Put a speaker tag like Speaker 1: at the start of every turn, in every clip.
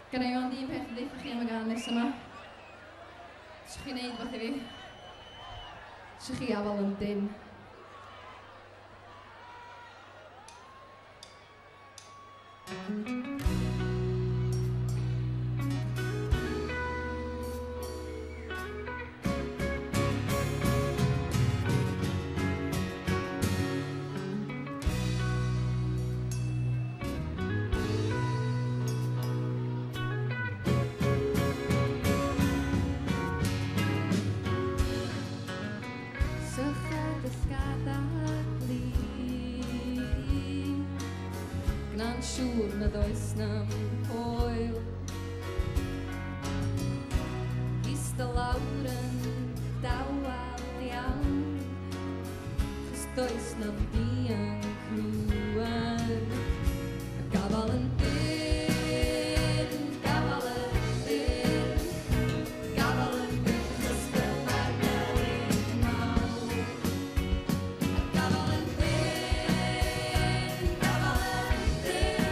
Speaker 1: Gan i ond un peth i ddeitha chi am y gan nes yma. Sech chi'n neud fath i fi. Sech chi afal yn dyn. Gna'n siŵr nad oes na'm hwyl. Ista lawr yn dawel iawn, chos does na'm dianc rŵan. A gafal yn dyn, gafal yn dyn, gafal yn dyn, chos dyma'r newid mawr. A gafal yn dyn, gafal yn dyn,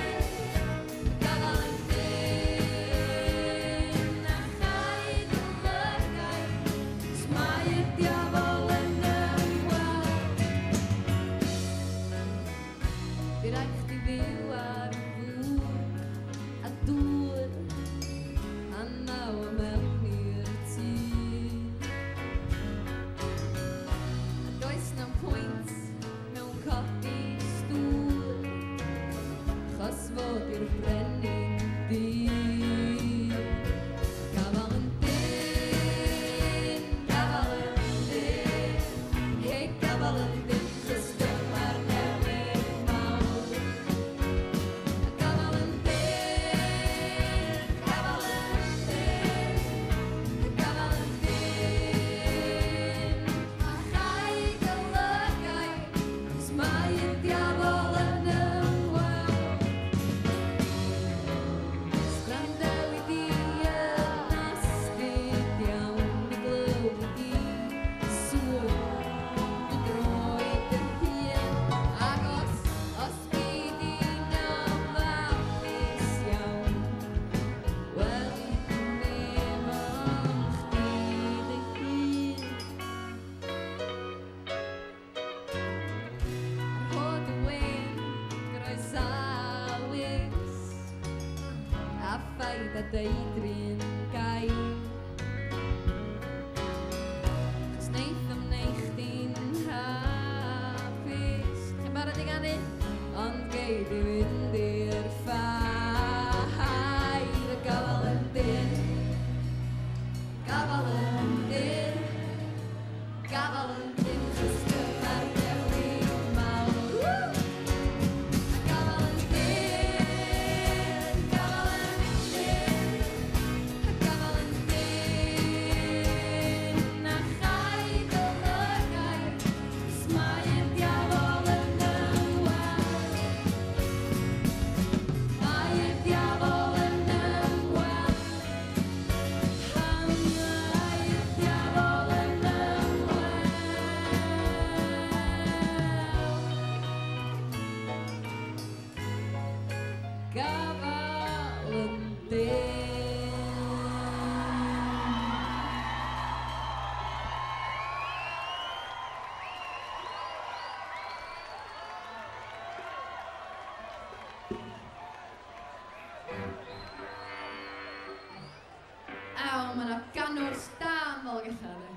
Speaker 1: gafal yn dyn. A chaid y lygau, os mae y diafol yn ymweld. Fi raid chdi fyw ar ddŵr a dŵr, a naw am mewn i'r tŷ. A does na'm pwynt mewn codi stŵr, chos fod i'r brenin dyn. Gafal yn dyn, gafal yn dyn, hei gafal yn dyn, chos dyma'r newid mawr. A gafal yn dyn, gafal yn dyn, gafal yn dyn. A chaid y lygau, os mae y diafol yn ymweld. Gwrando i di yn astud iawn, i glywed i sŵn i droed yn hun. Ac os gyd i'n ofalus iawn, wel, ddim ond chdi dy hun. Ar hod y wyn, groesawus, a phaid a deudrin gai. Chos neitham neu chdi'n hapus. Chi'n barod i ganu? Ond gei di fynd i'r ffair. A gafal yn dyn, gafal yn dyn, gafal yn dyn, chos dyma'r newid mawr. A gafal yn dyn, gafal yn dyn, a gafal yn dyn. A chaid y lygau, os mae y diafol yn ymweld. Mae y diafol yn ymweld. Mae y diafol yn ymweld. Gafal yn dyn. Aw, mae 'na ganwrs da yn Dolgellau.